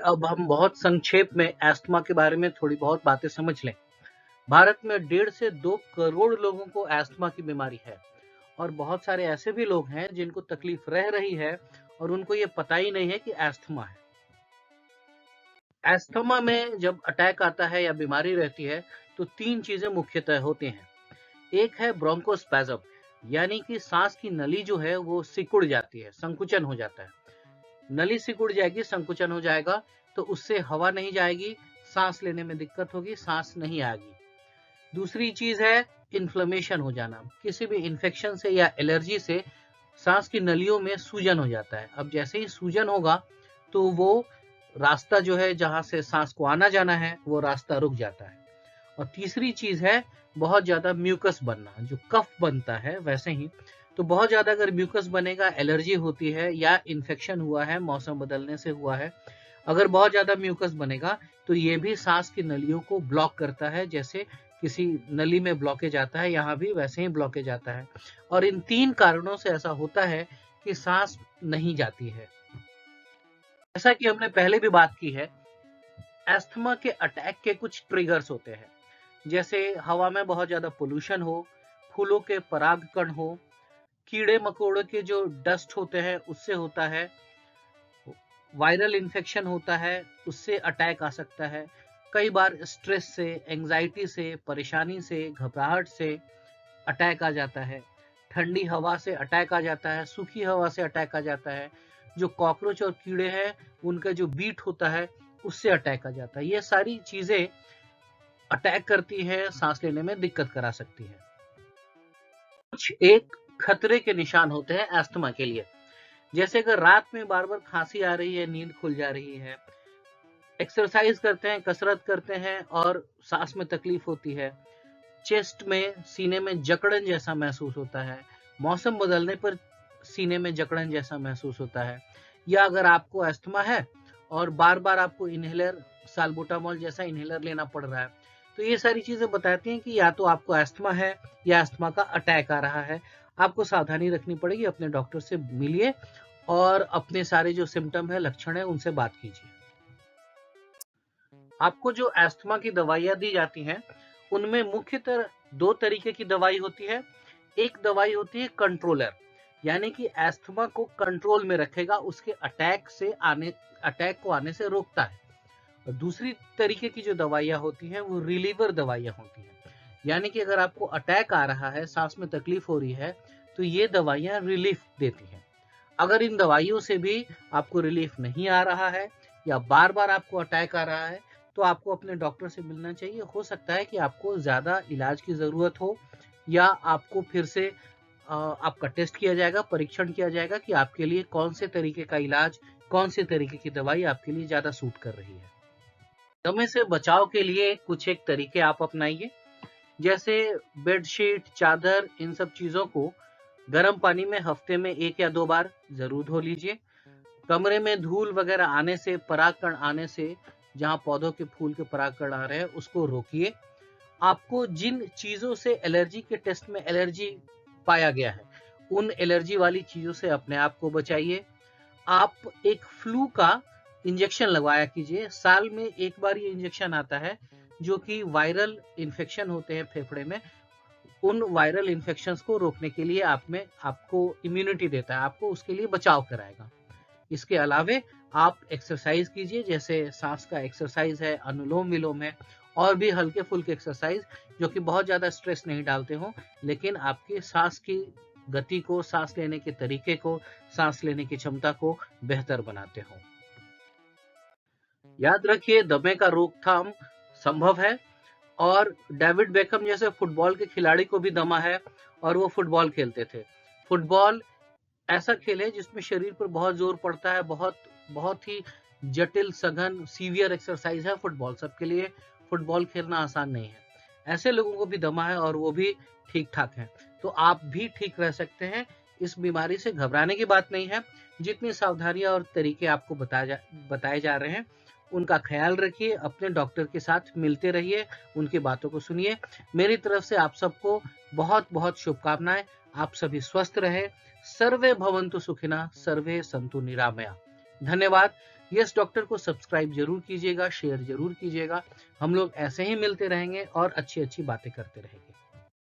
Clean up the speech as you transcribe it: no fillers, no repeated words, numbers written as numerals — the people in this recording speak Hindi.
अब हम बहुत संक्षेप में अस्थमा के बारे में थोड़ी बहुत बातें समझ लें। भारत में 1.5 से 2 करोड़ लोगों को अस्थमा की बीमारी है और बहुत सारे ऐसे भी लोग हैं जिनको तकलीफ रह रही है और उनको ये पता ही नहीं है कि अस्थमा है। अस्थमा में जब अटैक आता है या बीमारी रहती है तो 3 चीजें मुख्यतः होती हैं। एक है ब्रोंकोस्पैज्म, यानी कि सांस की नली जो है वो सिकुड़ जाती है, संकुचन हो जाता है। नली सिकुड़ जाएगी, संकुचन हो जाएगा तो उससे हवा नहीं जाएगी, सांस लेने में दिक्कत होगी, सांस नहीं आएगी। दूसरी चीज है इन्फ्लेमेशन हो जाना, किसी भी इन्फेक्शन से या एलर्जी से सांस की नलियों में सूजन हो जाता है। अब जैसे ही सूजन होगा तो वो रास्ता जो है जहां से सांस को आना जाना है वो रास्ता रुक जाता है। और तीसरी चीज है बहुत ज्यादा म्यूकस बनना, जो कफ बनता है वैसे ही। तो बहुत ज्यादा अगर म्यूकस बनेगा, एलर्जी होती है या इन्फेक्शन हुआ है, मौसम बदलने से हुआ है, अगर बहुत ज्यादा म्यूकस बनेगा तो ये भी सांस की नलियों को ब्लॉक करता है। जैसे किसी नली में ब्लॉकेज आता है, यहाँ भी वैसे ही ब्लॉकेज आता है। और इन 3 कारणों से ऐसा होता है कि सांस नहीं जाती है। जैसा कि हमने पहले भी बात की है, अस्थमा के अटैक के कुछ ट्रिगर्स होते हैं, जैसे हवा में बहुत ज्यादा पोल्यूशन हो, फूलों के परागकण हो, कीड़े मकोड़े के जो डस्ट होते हैं उससे होता है, वायरल इन्फेक्शन होता है उससे अटैक आ सकता है। कई बार स्ट्रेस से, एंजाइटी से, परेशानी से, घबराहट से अटैक आ जाता है। ठंडी हवा से अटैक आ जाता है, सूखी हवा से अटैक आ जाता है। जो कॉकरोच और कीड़े हैं उनका जो बीट होता है उससे अटैक आ जाता है। ये सारी चीजें अटैक करती है, सांस लेने में दिक्कत करा सकती है। कुछ एक खतरे के निशान होते हैं अस्थमा के लिए, जैसे अगर रात में बार बार खांसी आ रही है, नींद खुल जा रही है, एक्सरसाइज करते हैं, कसरत करते हैं और सांस में तकलीफ होती है, चेस्ट में, सीने में जकड़न जैसा महसूस होता है, मौसम बदलने पर सीने में जकड़न जैसा महसूस होता है, या अगर आपको अस्थमा है और बार बार आपको इनहेलर, साल्बुटामॉल जैसा इनहेलर लेना पड़ रहा है, तो ये सारी चीजें बताती हैं कि या तो आपको अस्थमा है या अस्थमा का अटैक आ रहा है। आपको सावधानी रखनी पड़ेगी, अपने डॉक्टर से मिलिए और अपने सारे जो सिम्टम है, लक्षण है, उनसे बात कीजिए। आपको जो अस्थमा की दवाइयां दी जाती हैं उनमें मुख्यतः 2 तरीके की दवाई होती है। एक दवाई होती है कंट्रोलर, यानी कि अस्थमा को कंट्रोल में रखेगा, उसके अटैक को आने से रोकता है। और दूसरी तरीके की जो दवाइयां होती हैं वो रिलीवर दवाइयां होती हैं, यानी कि अगर आपको अटैक आ रहा है, सांस में तकलीफ हो रही है, तो ये दवाइयां रिलीफ देती हैं। अगर इन दवाइयों से भी आपको रिलीफ नहीं आ रहा है या बार बार आपको अटैक आ रहा है तो आपको अपने डॉक्टर से मिलना चाहिए। हो सकता है कि आपको ज्यादा इलाज की जरूरत हो या आपको फिर से आपका टेस्ट किया जाएगा, परीक्षण किया जाएगा कि आपके लिए कौन से तरीके का इलाज, कौन से तरीके की दवाई आपके लिए ज्यादा सूट कर रही है। दमे से बचाव के लिए कुछ एक तरीके आप अपनाइए, जैसे बेडशीट, चादर, इन सब चीजों को गर्म पानी में हफ्ते में 1 या 2 बार जरूर धो लीजिए। कमरे में धूल वगैरह आने से, परागकण आने से, जहां पौधों के फूल के परागकण आ रहे हैं उसको रोकिए। आपको जिन चीजों से एलर्जी के टेस्ट में एलर्जी पाया गया है उन एलर्जी वाली चीजों से अपने आप को बचाइए। आप एक फ्लू का इंजेक्शन लगवाया कीजिए, साल में 1 बार ये इंजेक्शन आता है जो कि वायरल इन्फेक्शन होते हैं फेफड़े में, उन वायरल इन्फेक्शंस को रोकने के लिए आपको इम्यूनिटी देता है, आपको उसके लिए बचाव कराएगा। इसके अलावे आप एक्सरसाइज कीजिए, जैसे सांस का एक्सरसाइज है, अनुलोम विलोम है, और भी हल्के फुल्के एक्सरसाइज जो कि बहुत ज्यादा स्ट्रेस नहीं डालते हो लेकिन आपकी सांस की गति को, सांस लेने के तरीके को, सांस लेने की क्षमता को बेहतर बनाते हो। याद रखिए, दमे का रोकथाम संभव है और डेविड बेकहम जैसे फुटबॉल के खिलाड़ी को भी दमा है और वो फुटबॉल खेलते थे। फुटबॉल ऐसा खेल है जिसमें शरीर पर बहुत जोर पड़ता है, बहुत ही जटिल, सघन, सीवियर एक्सरसाइज है फुटबॉल। सबके लिए फुटबॉल खेलना आसान नहीं है। ऐसे लोगों को भी दमा है और वो भी ठीक ठाक है, तो आप भी ठीक रह सकते हैं। इस बीमारी से घबराने की बात नहीं है। जितनी सावधानियां और तरीके आपको बताए जा रहे हैं उनका ख्याल रखिए, अपने डॉक्टर के साथ मिलते रहिए, उनकी बातों को सुनिए। मेरी तरफ से आप सबको बहुत बहुत शुभकामनाएं। आप सभी स्वस्थ रहे। सर्वे भवन्तु सुखिनः, सर्वे सन्तु निरामया। धन्यवाद। यस डॉक्टर को सब्सक्राइब जरूर कीजिएगा, शेयर जरूर कीजिएगा। हम लोग ऐसे ही मिलते रहेंगे और अच्छी-अच्छी बातें करते रहेंगे।